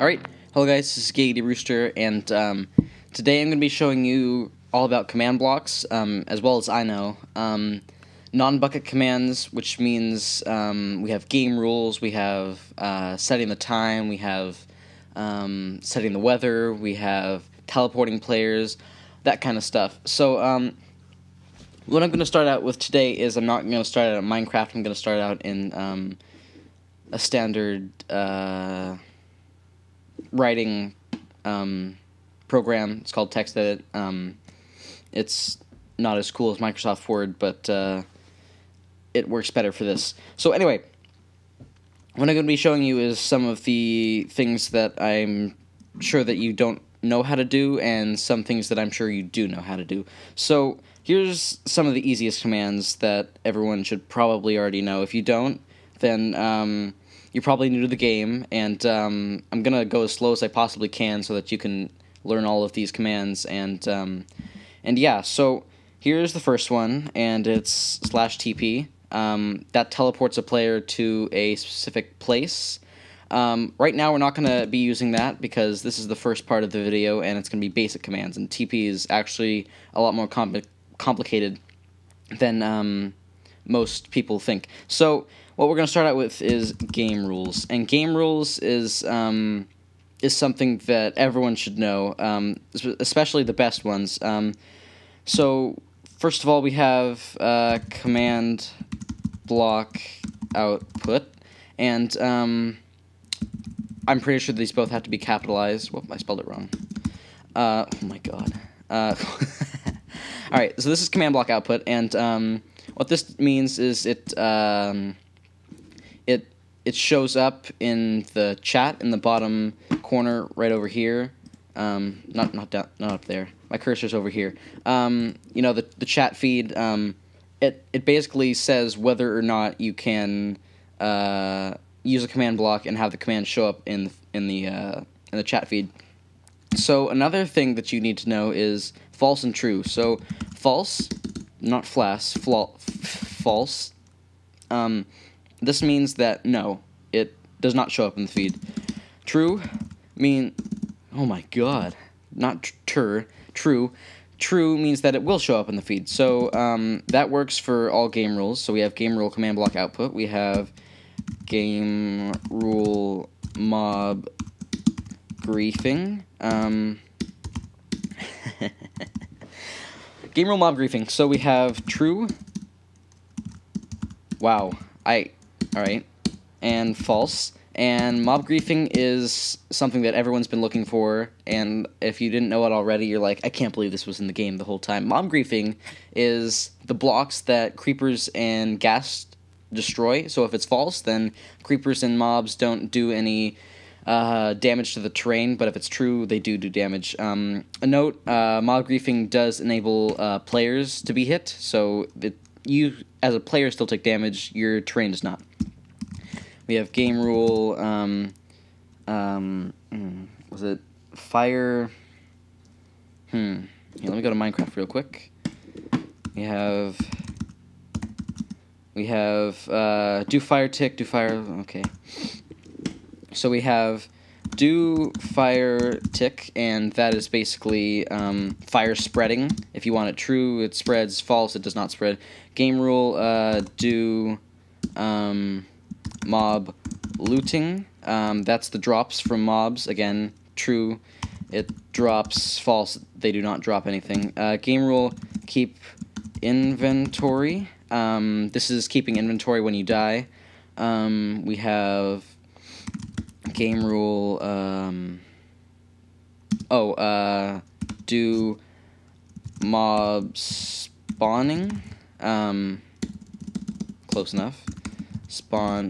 Alright, hello guys, this is Giggity Rooster, and today I'm going to be showing you all about command blocks, as well as I know. Non-bucket commands, which means we have game rules, we have setting the time, we have setting the weather, we have teleporting players, that kind of stuff. So what I'm going to start out with today is I'm not going to start out in Minecraft, I'm going to start out in a standard writing program. It's called TextEdit. It's not as cool as Microsoft Word, but it works better for this. So anyway, what I'm going to be showing you is some of the things that I'm sure that you don't know how to do, and some things that I'm sure you do know how to do. So here's some of the easiest commands that everyone should probably already know. If you don't, then you're probably new to the game, and I'm going to go as slow as I possibly can so that you can learn all of these commands, and yeah, so here's the first one, and it's /TP. That teleports a player to a specific place. Right now we're not going to be using that because this is the first part of the video, and it's going to be basic commands, and TP is actually a lot more complicated than most people think. So what we're going to start out with is game rules, and game rules is something that everyone should know, especially the best ones. So first of all, we have command block output, and I'm pretty sure these both have to be capitalized. Well, I spelled it wrong. Oh my god. Alright, so this is command block output, and what this means is it shows up in the chat in the bottom corner right over here. Not up there. My cursor's over here. You know, the chat feed. It basically says whether or not you can use a command block and have the command show up in the chat feed. So another thing that you need to know is false and true. So false, not false. This means that no, it does not show up in the feed. True oh my god, not true. True means that it will show up in the feed. So that works for all game rules. So we have game rule command block output. We have game rule mob griefing. Game rule mob griefing. So we have true. Wow. Alright. And false. And mob griefing is something that everyone's been looking for, and if you didn't know it already, you're like, I can't believe this was in the game the whole time. Mob griefing is the blocks that creepers and ghast destroy. So if it's false, then creepers and mobs don't do any damage to the terrain, but if it's true, they do damage. A note, mob griefing does enable players to be hit, so you, as a player, still take damage, your terrain does not. We have game rule, was it fire? Here, let me go to Minecraft real quick. We have do fire tick, do fire, okay. So we have do fire tick, and that is basically fire spreading. If you want it true, it spreads. False, it does not spread. Game rule, do mob looting. That's the drops from mobs. Again, true, it drops. False, they do not drop anything. Game rule, keep inventory. This is keeping inventory when you die. We have game rule, do mob spawning. Close enough. Spawning.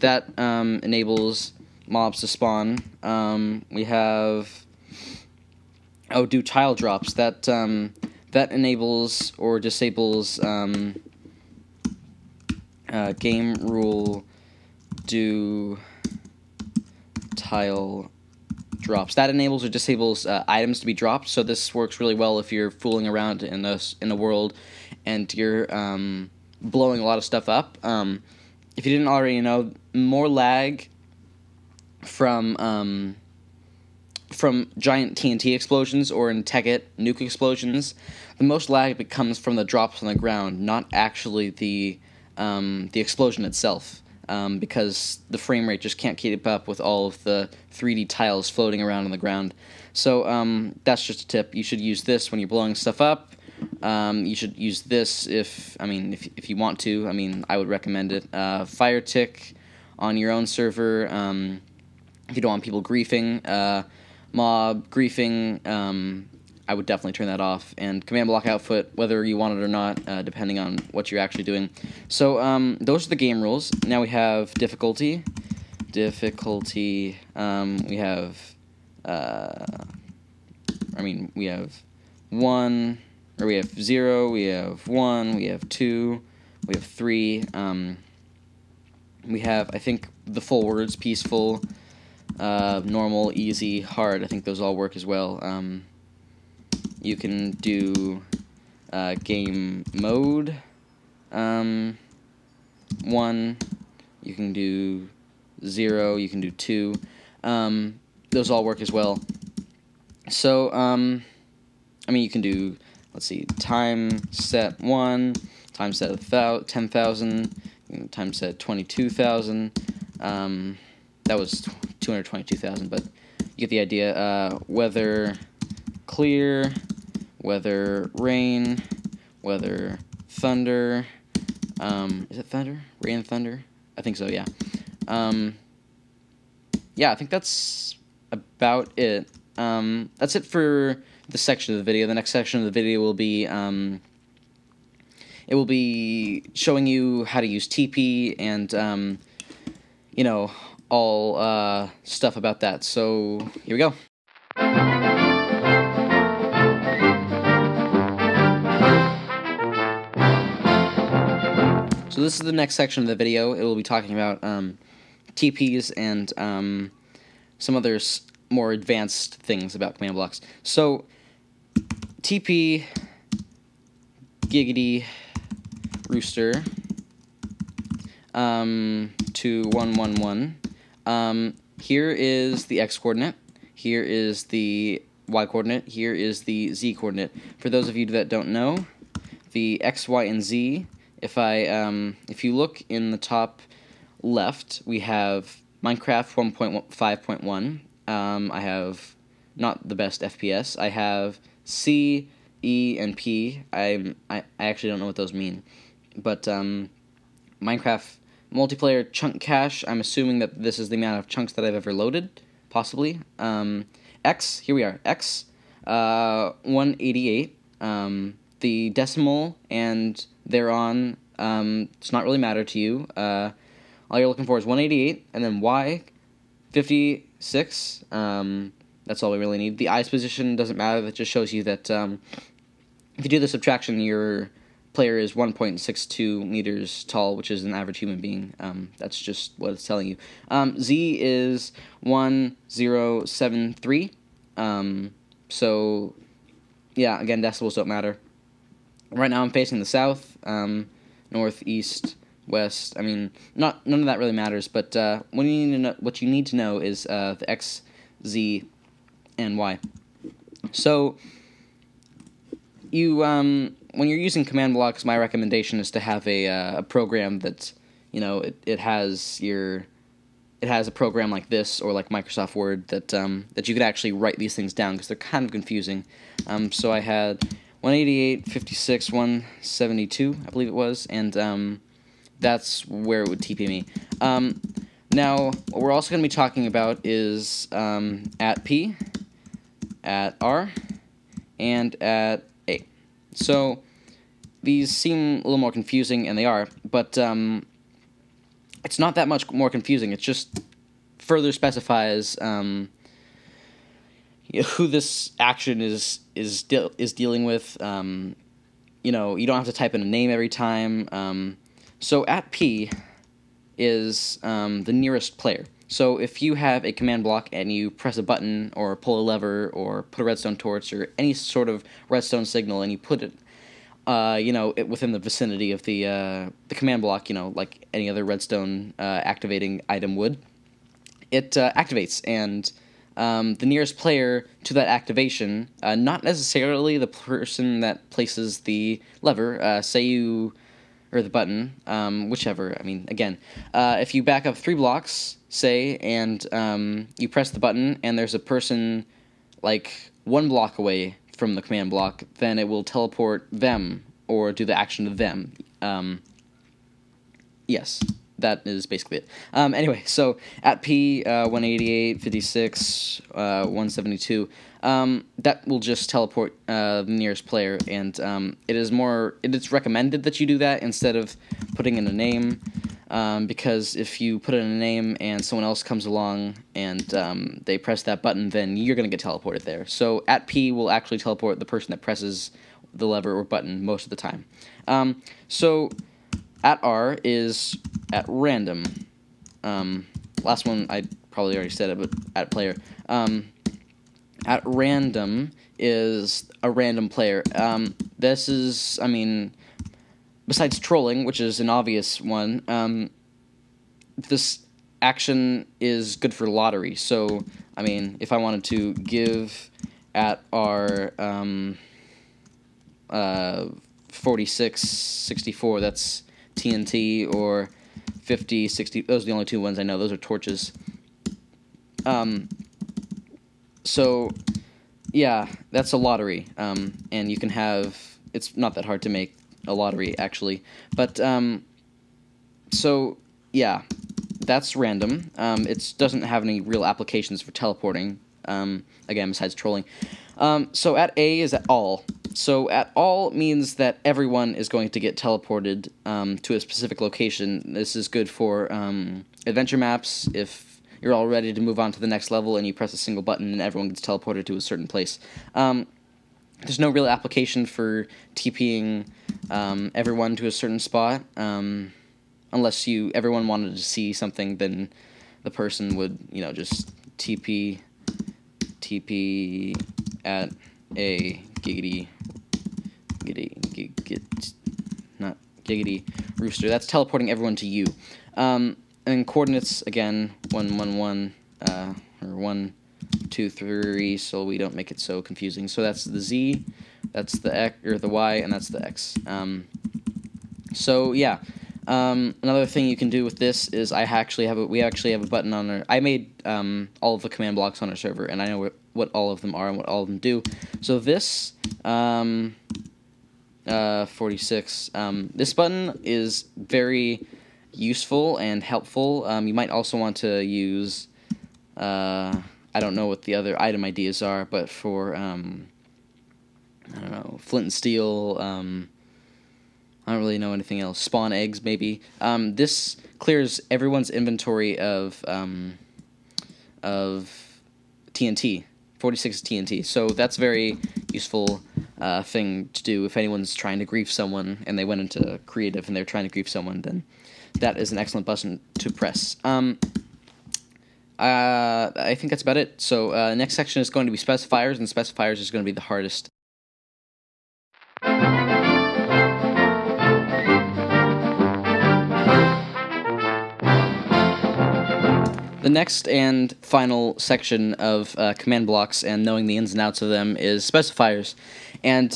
That enables mobs to spawn. We have do tile drops. That enables or disables game rule do tile drops. That enables or disables items to be dropped, so this works really well if you're fooling around in a world and you're blowing a lot of stuff up. If you didn't already know, more lag from giant TNT explosions or in Tekkit nuke explosions, the most lag comes from the drops on the ground, not actually the explosion itself, because the frame rate just can't keep up with all of the 3D tiles floating around on the ground. So that's just a tip. You should use this when you're blowing stuff up. You should use this if you want to. I would recommend it. Fire tick on your own server. If you don't want people griefing, mob griefing, I would definitely turn that off. And command block output, whether you want it or not, depending on what you're actually doing. So those are the game rules. Now we have difficulty. We have we have 1, or we have 0, we have 1, we have 2, we have 3. We have, I think, the full words: peaceful, normal, easy, hard. I think those all work as well. You can do game mode 1. You can do 0. You can do 2. Those all work as well. So you can do, let's see, time set 1, time set 10,000, time set 22,000. That was 222,000, but you get the idea. Weather clear, weather rain, weather thunder. Is it thunder? Rain and thunder? I think so, yeah. Yeah, I think that's about it. That's it for this section of the video. The next section of the video will be, it will be showing you how to use TP and, all stuff about that. So, here we go. So this is the next section of the video. It will be talking about TPs and some other more advanced things about command blocks. So TP, Giggity, Rooster, to 111. Here is the X coordinate. Here is the Y coordinate. Here is the Z coordinate. For those of you that don't know, the X, Y, and Z. If you look in the top left, we have Minecraft 1.5.1. I have not the best FPS. I have C, E, and P. I actually don't know what those mean. But Minecraft multiplayer chunk cache, I'm assuming that this is the amount of chunks that I've ever loaded, possibly. X, here we are, X, 188. The decimal and thereon, does not really matter to you. All you're looking for is 188, and then Y, 56. That's all we really need. The I's position doesn't matter. That just shows you that if you do the subtraction, your player is 1.62 meters tall, which is an average human being. That's just what it's telling you. Z is 1073. So, yeah, again, decimals don't matter. Right now I'm facing the south, north, east, west. None of that really matters, but what you need to know is the X, Z, and Y. So, when you're using command blocks, my recommendation is to have a program that, it has a program like this, or like Microsoft Word, that you could actually write these things down, because they're kind of confusing. So I had 188, 56, 172, I believe it was, and that's where it would TP me. Now, what we're also going to be talking about is at P, at R, and at A. So these seem a little more confusing, and they are, but it's not that much more confusing. It just further specifies who this action is dealing with. You don't have to type in a name every time. So at P is the nearest player. So if you have a command block and you press a button or pull a lever or put a redstone torch or any sort of redstone signal and you put it within the vicinity of the command block, like any other redstone activating item would, it activates, and the nearest player to that activation, not necessarily the person that places the lever, or the button, whichever. I mean, again, if you back up 3 blocks, say, and you press the button, and there's a person like 1 block away from the command block, then it will teleport them, or do the action to them. Yes, that is basically it. Anyway, so at P, 188, 56, 172, that will just teleport the nearest player, and it's recommended that you do that instead of putting in a name, because if you put in a name and someone else comes along and they press that button, then you're going to get teleported there. So at P will actually teleport the person that presses the lever or button most of the time. So at R is at random. Last one I probably already said it, but at player. At random is a random player. This is, besides trolling, which is an obvious one, this action is good for lottery. So, if I wanted to give at our 46, 64, that's TNT, or 50, 60, those are the only 2 ones I know, those are torches. So, yeah, that's a lottery, and you can have, it's not that hard to make a lottery, actually, but, so, yeah, that's random. It doesn't have any real applications for teleporting, again, besides trolling. So at A is at all. So at all means that everyone is going to get teleported to a specific location. This is good for adventure maps, if you're all ready to move on to the next level and you press a single button and everyone gets teleported to a certain place. There's no real application for TPing everyone to a certain spot, unless everyone wanted to see something, then the person would, just TP at a giggity rooster. That's teleporting everyone to you. And coordinates, again, 1, 1, 1, or 1, 2, 3, so we don't make it so confusing. So that's the Z, that's the X, or the Y, and that's the X. So yeah, another thing you can do with this is we actually have a button on our. I made all of the command blocks on our server, and I know what all of them are and what all of them do. So this 46. This button is very useful and helpful. You might also want to use, I don't know what the other item ideas are, but for, I don't know, flint and steel, I don't really know anything else. Spawn eggs, maybe. This clears everyone's inventory of TNT. 46 is TNT, so that's very useful thing to do if anyone's trying to grief someone and they went into creative and they're trying to grief someone, then that is an excellent button to press. I think that's about it. So next section is going to be specifiers, and specifiers is going to be the hardest. The next and final section of command blocks and knowing the ins and outs of them is specifiers. And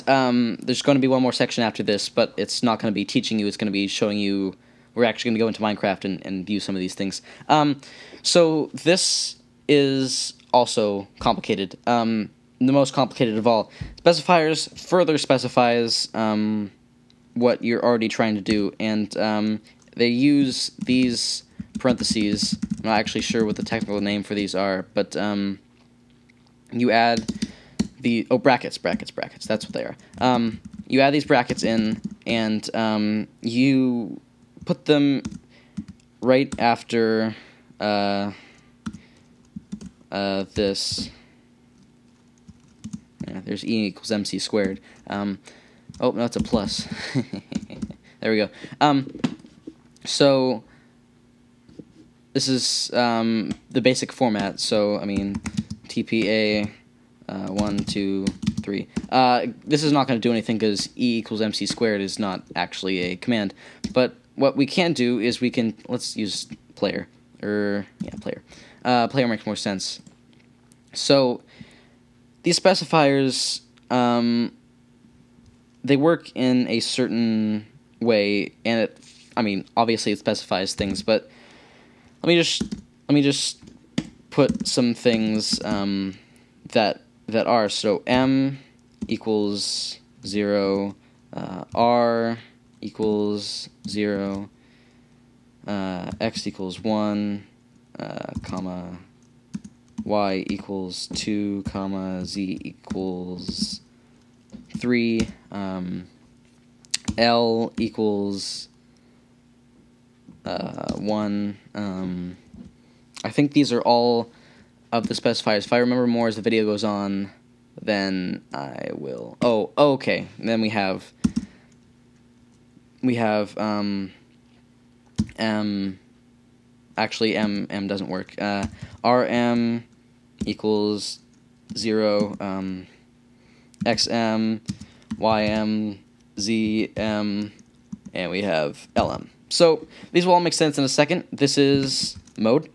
there's going to be one more section after this, but it's not going to be teaching you, it's going to be showing you. We're actually going to go into Minecraft and view some of these things. So this is also complicated. The most complicated of all. Specifiers further specifies what you're already trying to do, and they use these parentheses. I'm not actually sure what the technical name for these are, but you add the brackets, that's what they are. You add these brackets in, and you put them right after this. Yeah, there's E equals MC squared. Oh, no, it's a plus. There we go. So this is the basic format. So, TPA 1, 2, 3. This is not going to do anything because E equals MC squared is not actually a command. But what we can do is we can, let's use player, player. Player makes more sense. So these specifiers, they work in a certain way, and obviously it specifies things, but let me just put some things that are. So M equals 0, R equals 0, X equals 1, comma, Y equals 2, comma, Z equals 3, L equals 1. I think these are all of the specifiers. If I remember more as the video goes on, then I will. Oh, okay. Then we have M. Actually, M doesn't work. RM equals 0. XM, YM, ZM, and we have LM. So these will all make sense in a second. This is mode.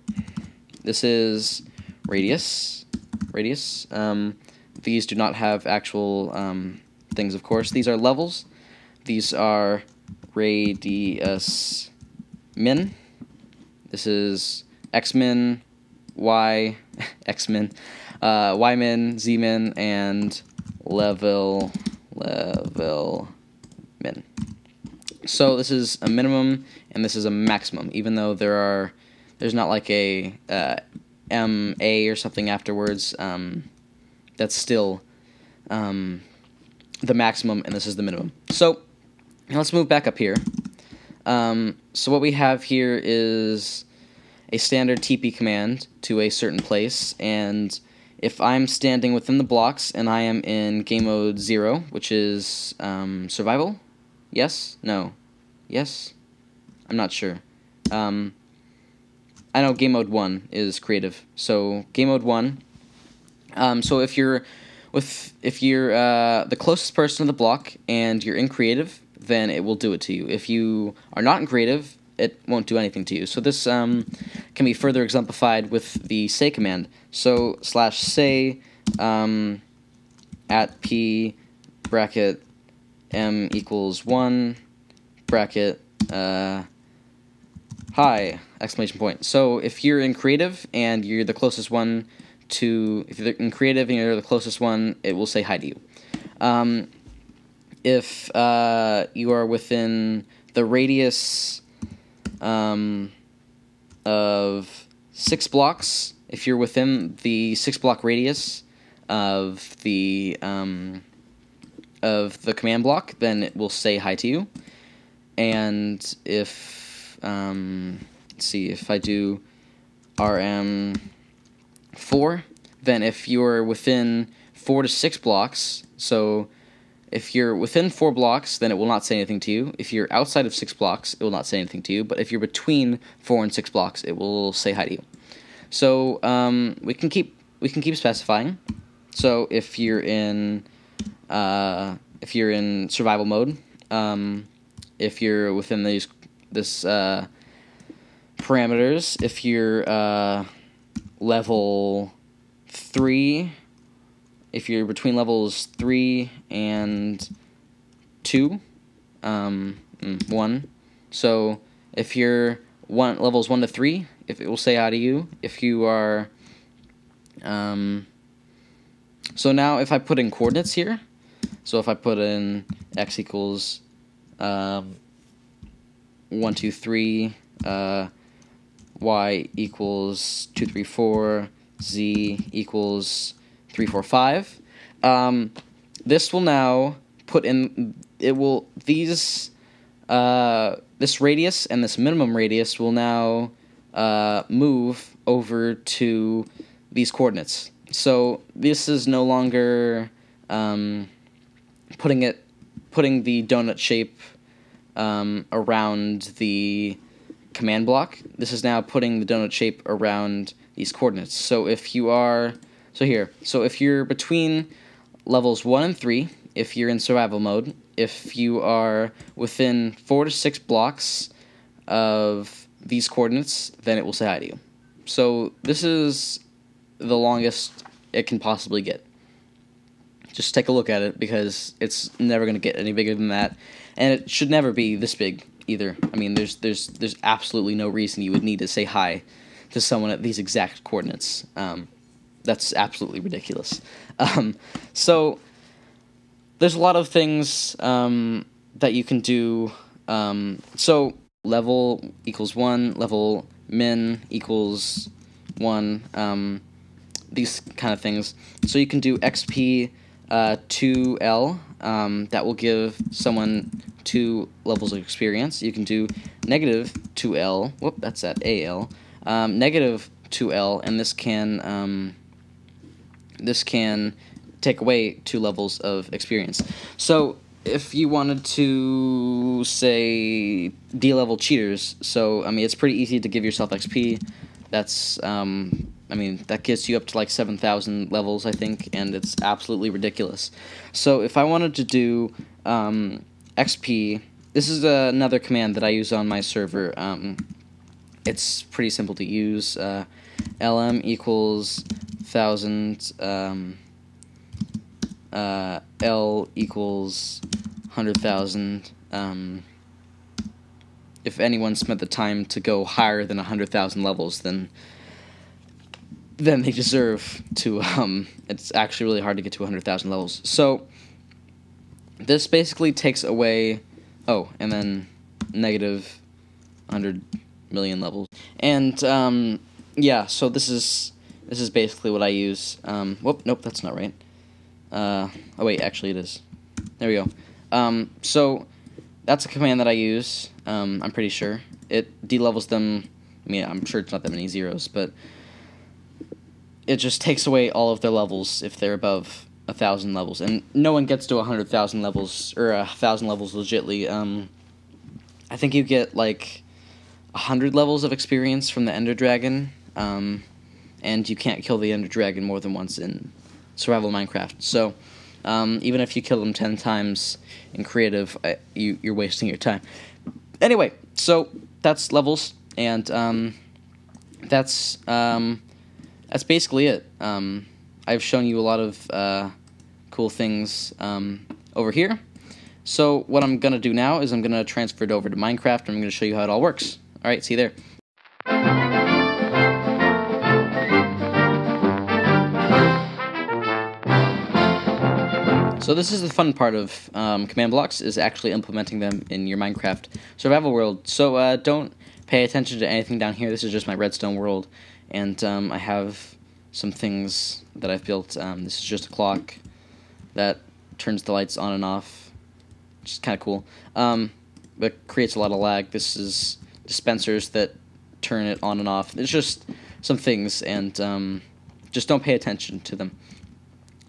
This is radius. These do not have actual things, of course. These are levels. These are radius min. This is xmin, y xmin, ymin, zmin, and level min. So this is a minimum and this is a maximum, even though there's not like a MA or something afterwards. That's still the maximum, and this is the minimum. So let's move back up here. So what we have here is a standard TP command to a certain place, and if I'm standing within the blocks and I am in game mode 0, which is survival, yes, no, yes, I'm not sure. I know game mode 1 is creative, so game mode 1. So if you're the closest person to the block and you're in creative, then it will do it to you. If you are not in creative, it won't do anything to you. So this can be further exemplified with the say command. So /say at p bracket m equals 1 bracket hi exclamation point. So if you're in creative and you're the closest one if you're in creative and you're the closest one, it will say hi to you. If you are within the radius of 6 blocks, if you're within the 6-block radius of the command block, then it will say hi to you. And if let's see, if I do RM4, then if you're within 4 to 6 blocks, so if you're within 4 blocks, then it will not say anything to you. If you're outside of 6 blocks, it will not say anything to you. But if you're between 4 and 6 blocks, it will say hi to you. So we can keep specifying. So if you're in survival mode, if you're within this parameters, if you're level 3. If you're between levels 3 and 2, 1. So if you're levels 1 to 3, if it will say hi to you. If you are, so now if I put in coordinates here, so if I put in x equals 1, 2, 3, y equals 2, 3, 4, z equals 3, 4, 5. This will now put in. This radius and this minimum radius will now move over to these coordinates. So this is no longer putting the donut shape around the command block. This is now putting the donut shape around these coordinates. So if you are, so if you're between levels 1 and 3 if you're in survival mode. If you are within 4 to 6 blocks of these coordinates, then it will say hi to you. So this is the longest it can possibly get. Just take a look at it, because it's never going to get any bigger than that, and it should never be this big either. I mean, there's absolutely no reason you would need to say hi to someone at these exact coordinates. That's absolutely ridiculous. So there's a lot of things that you can do. So level equals 1, level min equals 1, these kind of things. So you can do XP 2L, that will give someone 2 levels of experience. You can do negative 2L, whoop, that's at AL, negative 2L, and this can take away 2 levels of experience. So if you wanted to, say, D-level cheaters, so, I mean, it's pretty easy to give yourself XP. That's, I mean, that gets you up to like 7,000 levels, I think, and it's absolutely ridiculous. So if I wanted to do XP, this is another command that I use on my server. It's pretty simple to use. LM equals 1,000, L equals 100,000. If anyone spent the time to go higher than 100,000 levels, then they deserve to, it's actually really hard to get to 100,000 levels. So this basically takes away, oh, and then negative 100 million levels. And, yeah, so this is basically what I use. Whoop, nope, that's not right. Oh wait, actually it is. There we go. So that's a command that I use, I'm pretty sure. It de-levels them. I mean, I'm sure it's not that many zeros, but it just takes away all of their levels if they're above 1,000 levels. And no one gets to 100,000 levels, or 1,000 levels legitly. I think you get like 100 levels of experience from the Ender Dragon, and you can't kill the Ender Dragon more than once in survival Minecraft. So even if you kill them 10 times in creative, you're wasting your time. Anyway, so that's levels, and that's basically it. I've shown you a lot of cool things over here. So what I'm going to do now is I'm going to transfer it over to Minecraft, and I'm going to show you how it all works. Alright, see you there. So this is the fun part of command blocks, is actually implementing them in your Minecraft survival world. So don't pay attention to anything down here. This is just my redstone world, and I have some things that I've built. This is just a clock that turns the lights on and off, which is kind of cool, but creates a lot of lag. This is dispensers that turn it on and off. It's just some things, and just don't pay attention to them.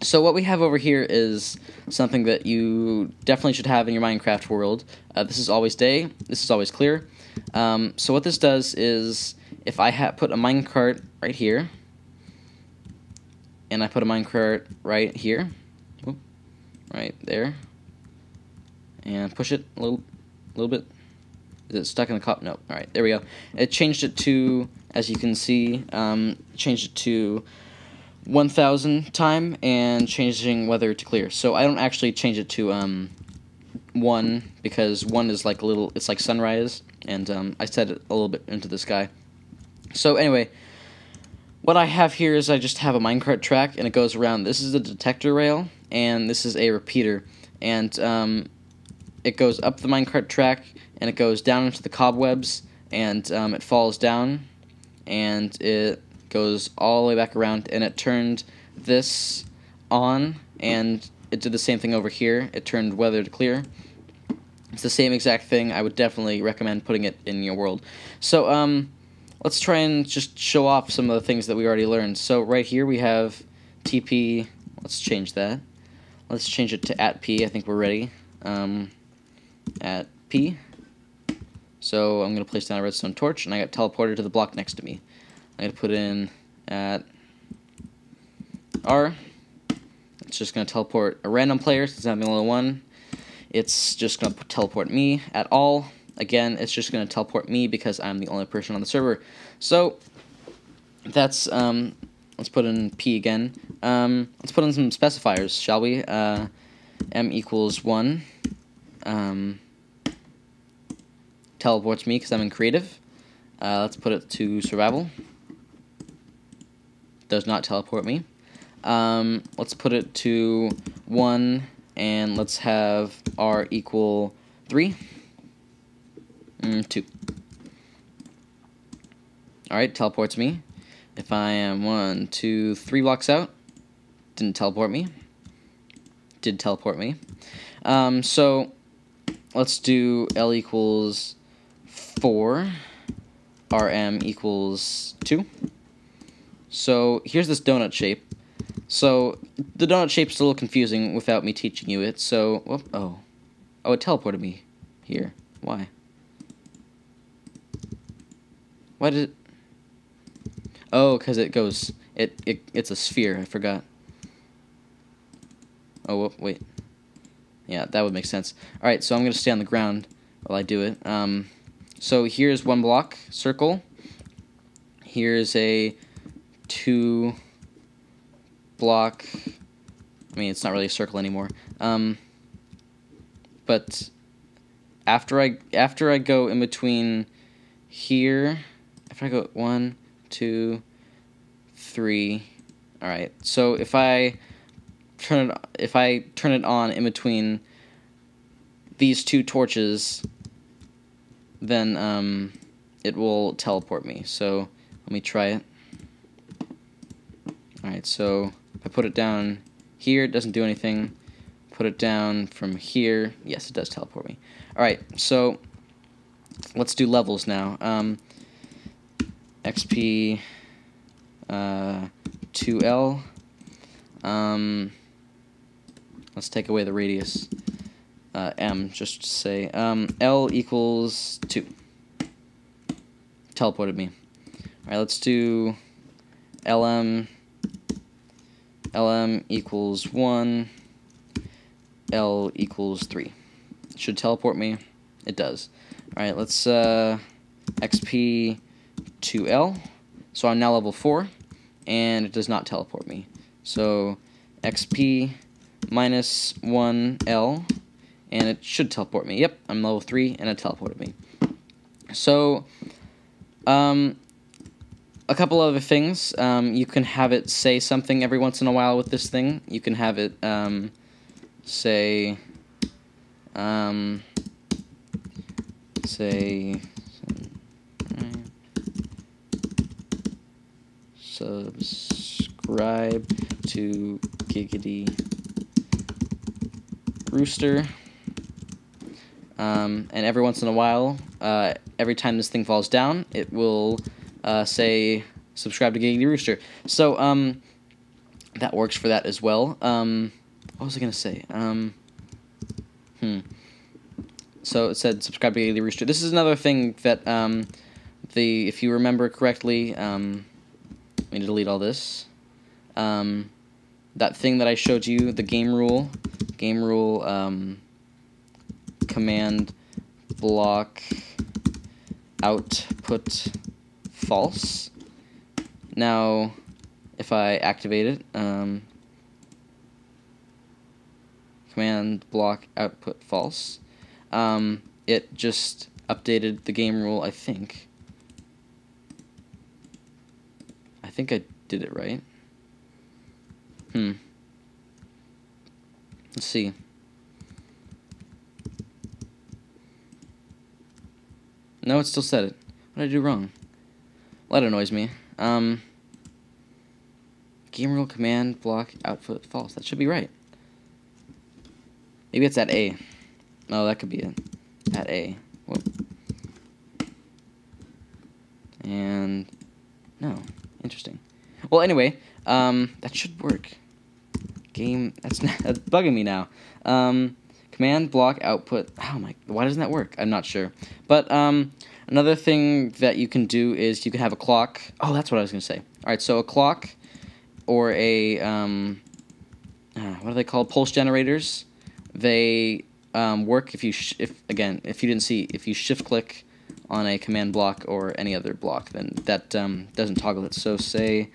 So what we have over here is something that you definitely should have in your Minecraft world. This is always day. This is always clear. So what this does is, if I put a minecart right here, and I put a minecart right here, whoop, right there, and push it a little bit. Is it stuck in the cup? No. All right, there we go. It changed it to, as you can see, changed it to 1,000 time, and changing weather to clear. So I don't actually change it to 1, because 1 is like it's like sunrise, and I set it a little bit into the sky. So anyway, what I have here is I just have a minecart track, and it goes around. This is a detector rail, and this is a repeater, and it goes up the minecart track, and it goes down into the cobwebs, and it falls down, and it goes all the way back around, and it turned this on, and it did the same thing over here. It turned weather to clear. It's the same exact thing. I would definitely recommend putting it in your world. So let's try and just show off some of the things that we already learned. So right here we have TP. Let's change that. Let's change it to @P. I think we're ready. @P. So I'm going to place down a redstone torch, and I got teleported to the block next to me. I'm going to put in @R. It's just going to teleport a random player since I'm the only one. It's just going to teleport me at all. Again, it's just going to teleport me because I'm the only person on the server. So that's let's put in P again. Let's put in some specifiers, shall we? M equals 1. Teleports me because I'm in creative. Let's put it to survival. Does not teleport me. Let's put it to 1, and let's have R equal 3. 2. Alright, teleports me. If I am 1, 2, 3 blocks out, didn't teleport me. Did teleport me. So let's do L equals 4. RM equals 2. So here's this donut shape. So the donut shape's a little confusing without me teaching you it. So, oh, it teleported me here. Why? Why did it? Oh, because it goes. It's a sphere. I forgot. Oh, wait. Yeah, that would make sense. All right, so I'm gonna stay on the ground while I do it. So here's 1 block circle. Here's a 2 block. I mean, it's not really a circle anymore. But after I go in between here, after I go 1, 2, 3. All right. So if I turn it on in between these 2 torches, then it will teleport me. So let me try it. Alright, so if I put it down here, it doesn't do anything. Put it down from here, yes, it does teleport me. Alright, so let's do levels now. XP 2L. Let's take away the radius. M, just to say. L equals 2. Teleported me. Alright, let's do LM. LM equals 1. L equals 3. It should teleport me. It does. Alright, let's XP 2L. So I'm now level 4, and it does not teleport me. So XP minus 1L, and it should teleport me. Yep, I'm level 3, and it teleported me. So, a couple other things. You can have it say something every once in a while with this thing. You can have it say subscribe to Giggity Rooster. And every once in a while, every time this thing falls down, it will say subscribe to Giggity Rooster. So that works for that as well. What was I gonna say? So it said subscribe to Giggity Rooster. This is another thing that if you remember correctly, let me delete all this. That thing that I showed you, the game rule command block output false. Now, if I activate it, command block output false, it just updated the game rule, I think. I think I did it right. Let's see. No, it still said it. What did I do wrong? Well, that annoys me. Game rule command block output false. That should be right. Maybe it's at A. No, that could be it. At A. Whoop. And no, interesting. Well, anyway, that should work. That's bugging me now. Command block output. Oh my! Why doesn't that work? I'm not sure. But another thing that you can do is you can have a clock. Oh, that's what I was gonna say. All right, so a clock or a what are they called? Pulse generators. They work if you if you didn't see, if you shift click on a command block or any other block, then that doesn't toggle it. So say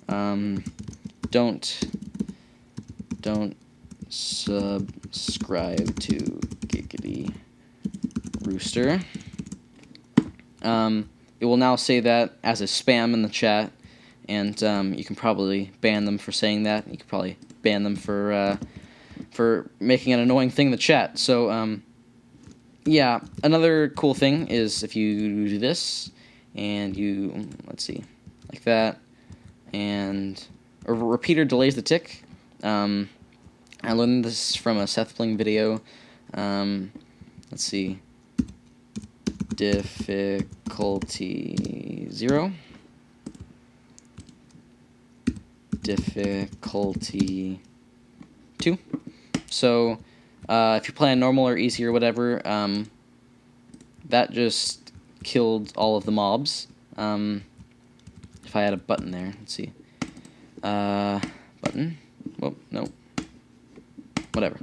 don't subscribe to Giggity Rooster. It will now say that as a spam in the chat, and you can probably ban them for saying that. You can probably ban them for making an annoying thing in the chat. So yeah, another cool thing is if you do this and you, let's see, like that, and a repeater delays the tick. I learned this from a Seth Bling video. Let's see, difficulty 0, difficulty 2. So if you're playing normal or easy or whatever, that just killed all of the mobs. If I had a button there, let's see, button, whoa, no, whatever.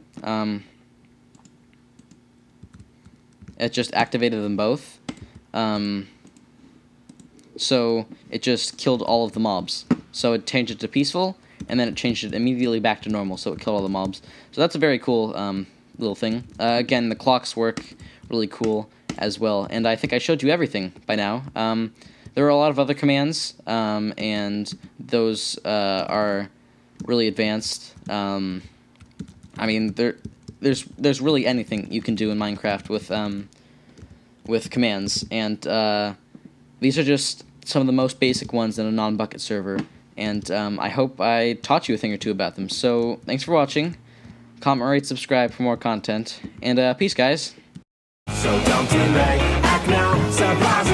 It just activated them both. So it just killed all of the mobs. So it changed it to peaceful, and then it changed it immediately back to normal, so it killed all the mobs. So that's a very cool little thing. Again, the clocks work really cool as well, and I think I showed you everything by now. There are a lot of other commands, and those are really advanced. I mean, there's really anything you can do in Minecraft with commands, and these are just some of the most basic ones in a non-bucket server, and I hope I taught you a thing or two about them. So thanks for watching. Comment, rate, subscribe for more content, and peace, guys. So don't delay, act now, surprise